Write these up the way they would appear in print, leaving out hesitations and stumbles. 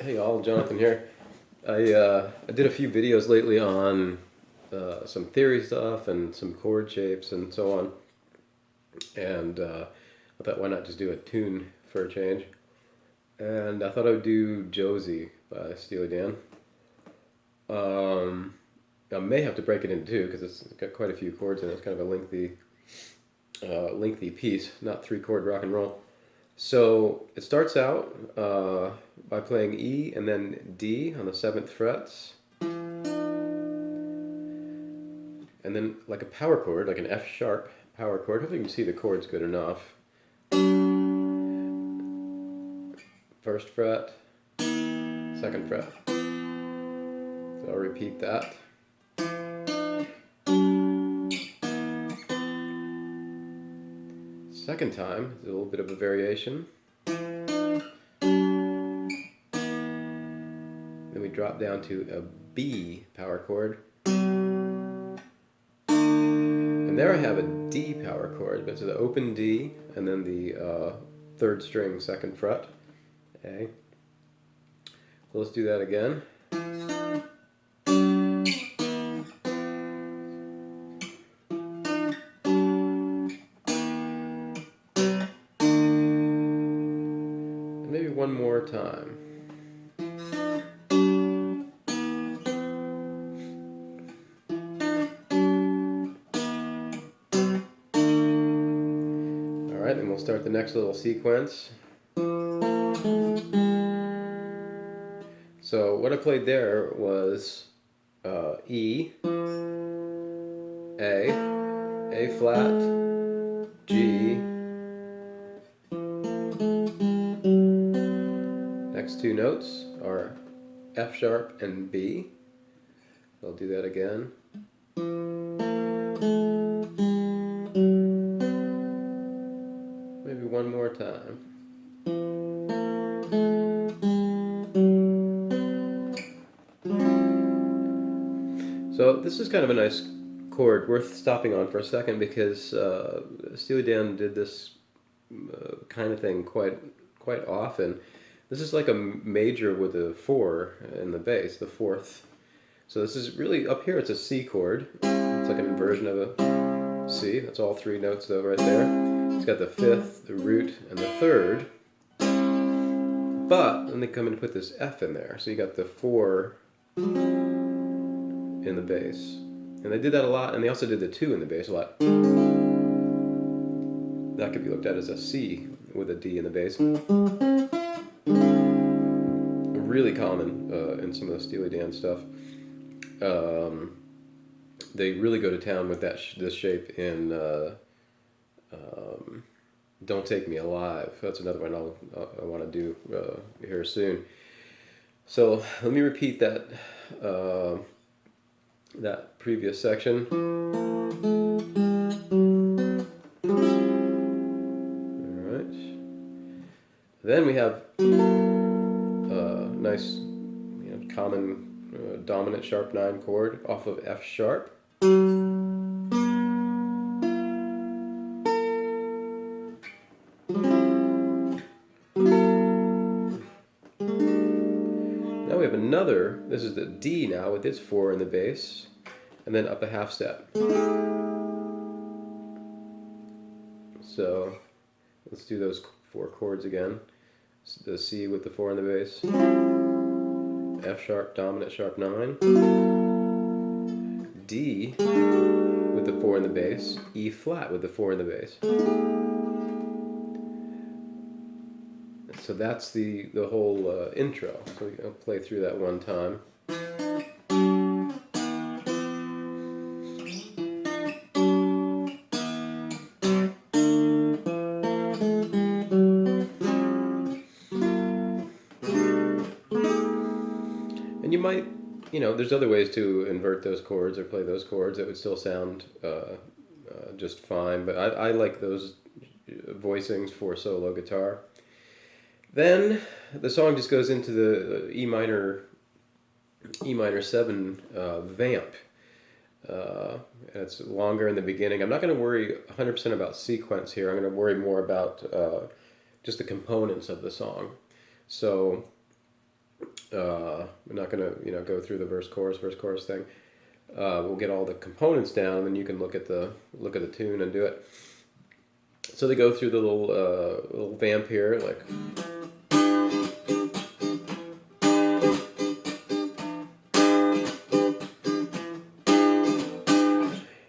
Hey all, Jonathan here. I did a few videos lately on some theory stuff and some chord shapes and so on, and I thought why not just do a tune for a change. And I thought I would do Josie by Steely Dan. Um, I may have to break it into two because it's got quite a few chords in it. It's kind of a lengthy piece, not three chord rock and roll. So it starts out by playing E and then D on the seventh frets, and then like a power chord, like an F sharp power chord. Hopefully you can see the chords good enough. First fret, second fret. So I'll repeat that. Second time, a little bit of a variation. Then we drop down to a B power chord. And there I have a D power chord. But it's the open D and then the third string second fret. A. So let's do that again. And maybe one more time. Alright, and we'll start the next little sequence. So what I played there was E, A flat, G. Next two notes are F sharp and B. I'll do that again. Maybe one more time. So this is kind of a nice chord worth stopping on for a second because Steely Dan did this kind of thing quite often. This is like a major with a 4 in the bass, the fourth. So this is really, up here it's a C chord. It's like an inversion of a C. That's all three notes though right there. It's got the fifth, the root, and the third. But then they come in and put this F in there. So you got the 4 in the bass. And they did that a lot, and they also did the 2 in the bass a lot. That could be looked at as a C with a D in the bass. Really common in some of the Steely Dan stuff. They really go to town with this shape in Don't Take Me Alive. That's another one I want to do here soon. So let me repeat that that previous section. All right. Then we have a nice, common dominant sharp 9 chord off of F sharp. Now we have another, this is the D now with its 4 in the bass, and then up a half step. So let's do those 4 chords again. The C with the 4 in the bass, F sharp, dominant sharp 9, D with the 4 in the bass, E flat with the 4 in the bass. So that's the whole intro. So I'll play through that one time. And you might, there's other ways to invert those chords or play those chords that would still sound just fine. But I like those voicings for solo guitar. Then the song just goes into the E minor 7 vamp. And it's longer in the beginning. I'm not going to worry 100% about sequence here. I'm going to worry more about just the components of the song. So We're not going to go through the verse chorus thing. We'll get all the components down, and then you can look at the tune and do it. So they go through the little vamp here, like.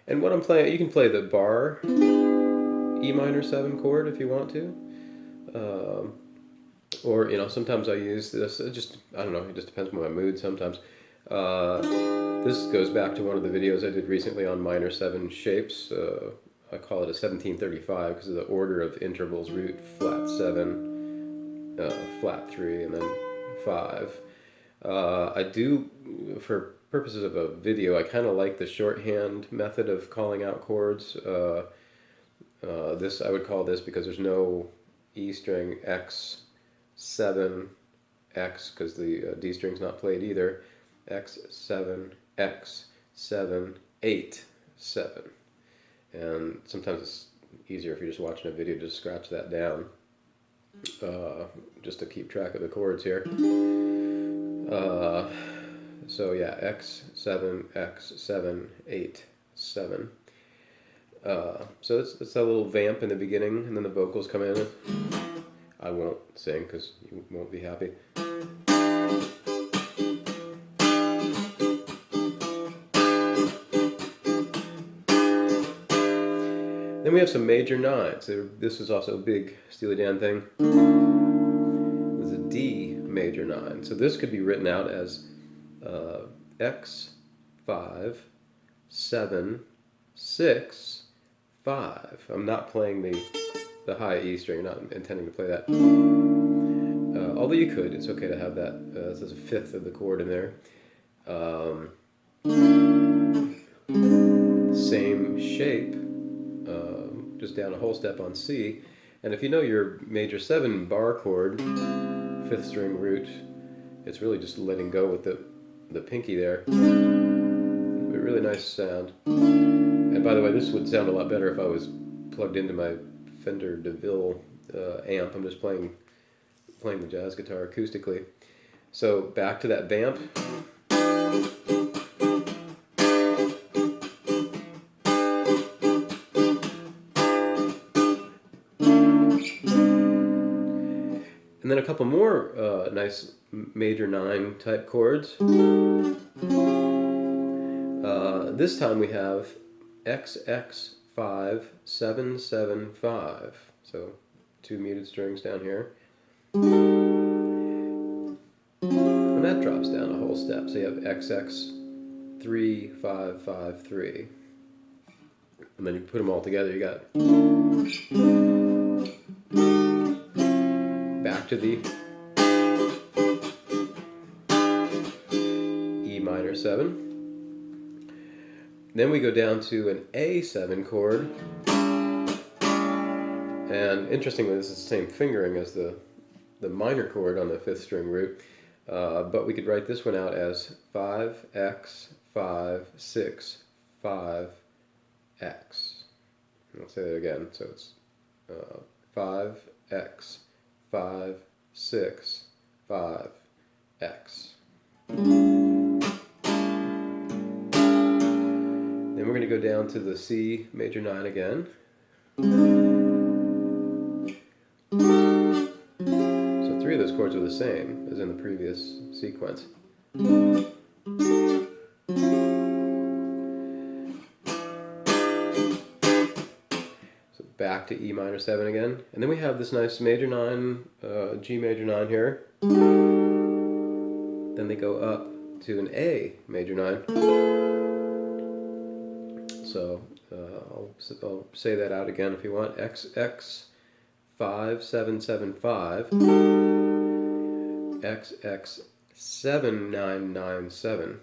And what I'm playing, you can play the bar E minor 7 chord if you want to. Or sometimes I use this. I don't know. It just depends on my mood. Sometimes this goes back to one of the videos I did recently on minor 7 shapes. I call it a 1735 because of the order of intervals: root, flat 7, flat 3, and then 5. I do, for purposes of a video, I kind of like the shorthand method of calling out chords. This I would call this, because there's no E string, X 7 X, because the D string's not played either. X 7 X 7 8 7, and sometimes it's easier if you're just watching a video to just scratch that down, just to keep track of the chords here. So yeah, X 7 X 7 8 7. So it's that little vamp in the beginning, and then the vocals come in. I won't sing because you won't be happy. Then we have some major 9s. This is also a big Steely Dan thing. This is a D major 9. So this could be written out as X 5 7 6 5. I'm not playing the high E string, not intending to play that. Although you could, it's okay to have that. This is a fifth of the chord in there. Same shape, just down a whole step on C. And if you know your major 7 bar chord, 5th string root, it's really just letting go with the pinky there. A really nice sound. And by the way, this would sound a lot better if I was plugged into my Fender DeVille amp. I'm just playing the jazz guitar acoustically. So back to that vamp. And then a couple more nice major 9 type chords. This time we have XX5 7 7 5. So 2 muted strings down here. And that drops down a whole step. So you have XX 3 5 5 3. And then you put them all together, you got back to the E minor 7. Then we go down to an A7 chord. And interestingly, this is the same fingering as the minor chord on the 5th string root. But we could write this one out as 5x 5 6 5 x. I'll say that again. So it's 5x 5 6 5 x. Then we're going to go down to the C major 9 again. So 3 of those chords are the same as in the previous sequence. So back to E minor 7 again. And then we have this nice major 9, G major 9 here. Then they go up to an A major 9. So I'll say that out again if you want. XX 5 7 7 5. XX 7 9 9 7.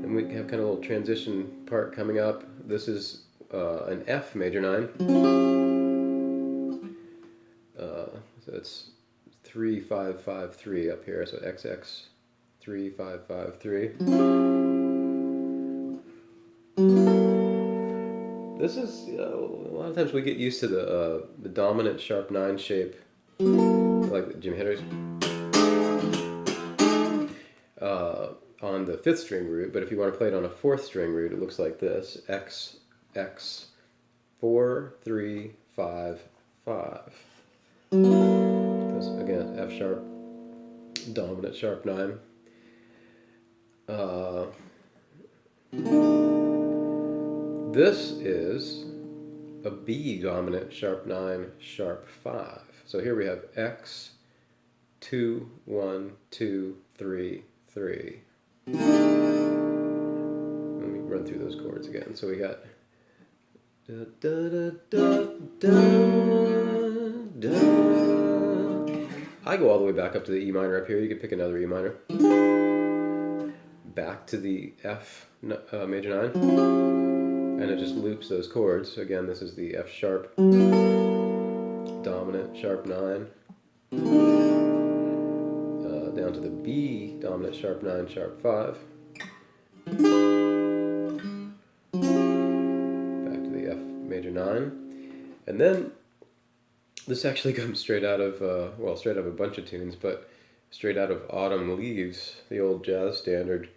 And we have kind of a little transition part coming up. This is an F major 9. So it's 3 5 5 3 up here. So XX 3 5 5 3. This is a lot of times we get used to the dominant sharp 9 shape, like Jimi Hendrix, on the 5th string root. But if you want to play it on a 4th string root, it looks like this: X X 4 3 5 5. This, again, F sharp, dominant sharp 9. This is a B dominant sharp 9 sharp 5. So here we have X 2 1 2 3 3. Let me run through those chords again. So we got da da da da da da. I go all the way back up to the E minor up here. You could pick another E minor. Back to the F major 9, and it just loops those chords. Again, this is the F sharp dominant sharp 9, down to the B dominant sharp 9 sharp 5, back to the F major 9, and then this actually comes straight out of straight out of a bunch of tunes, but straight out of Autumn Leaves, the old jazz standard.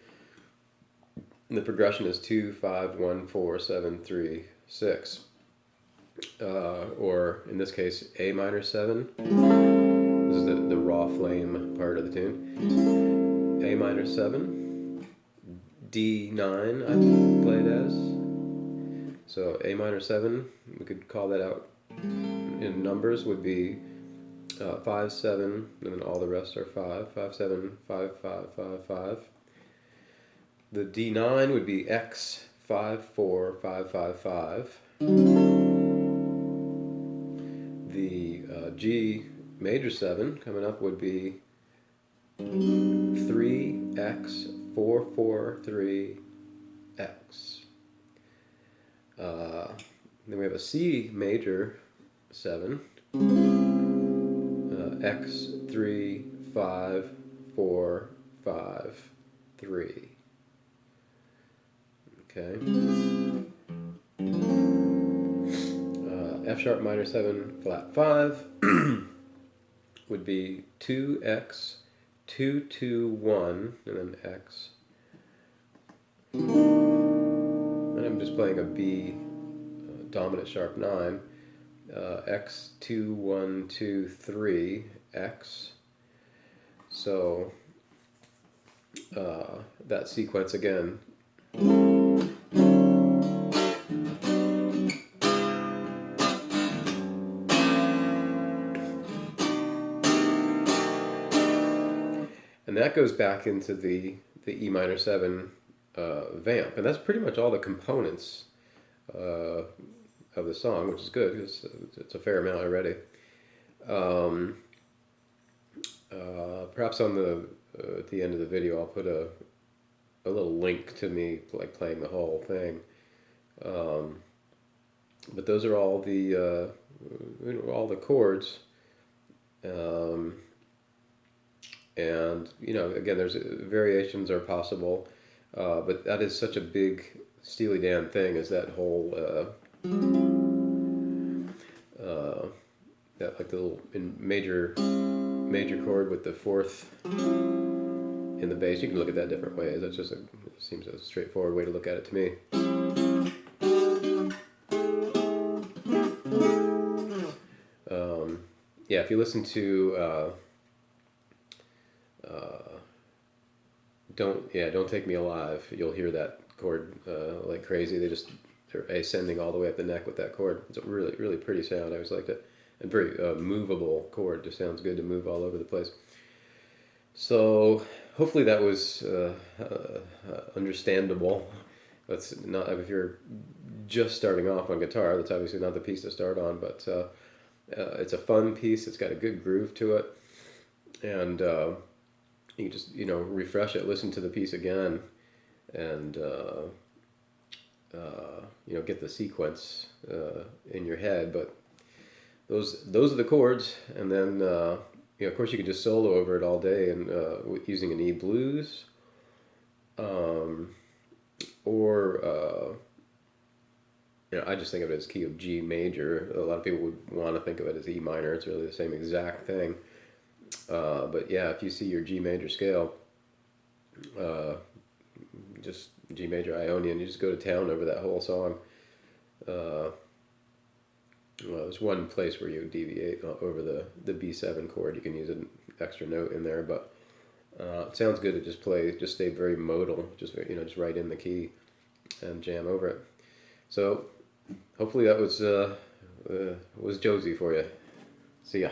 And the progression is 2 5 1 4 7 3 6, or in this case A minor 7. This is the raw flame part of the tune. A minor 7, D9 I played as. So A minor 7, we could call that out in numbers, would be 5 7, and then all the rest are 5 5 7 5 5 5 5. The D9 would be X 5 4 5 5 5. The G major 7 coming up would be 3X 4 4 3 X. Then we have a C major 7, X 3 5 4 5 3. Okay. F sharp minor 7 flat 5 would be 2X 2 2 1, and then X. And I'm just playing a B dominant sharp 9. X 2 1 2 3 X. So that sequence again. And that goes back into the E minor 7 vamp. And that's pretty much all the components of the song, which is good because it's a fair amount already. Perhaps on the at the end of the video I'll put a little link to me like playing the whole thing. But those are all the chords. And again, there's variations are possible, but that is such a big Steely Dan thing, is that whole that like the little major chord with the 4th in the bass. You can look at that different ways. That's just it seems a straightforward way to look at it to me. Yeah, if you listen to Don't Take Me Alive, you'll hear that chord like crazy. They're ascending all the way up the neck with that chord. It's a really, really pretty sound. I always liked it. And very movable chord. Just sounds good to move all over the place. So hopefully that was understandable. That's not, if you're just starting off on guitar, that's obviously not the piece to start on, but it's a fun piece. It's got a good groove to it. And you can just, refresh it, listen to the piece again, and, get the sequence in your head. But those are the chords. And then, of course, you can just solo over it all day and using an E blues, or I just think of it as key of G major. A lot of people would want to think of it as E minor. It's really the same exact thing. But yeah, if you see your G major scale, uh, just G major Ionian, you just go to town over that whole song. Uh, well, there's one place where you deviate over the B7 chord. You can use an extra note in there, but it sounds good to just stay very modal, just right in the key and jam over it. So hopefully that was Josie for you. See ya.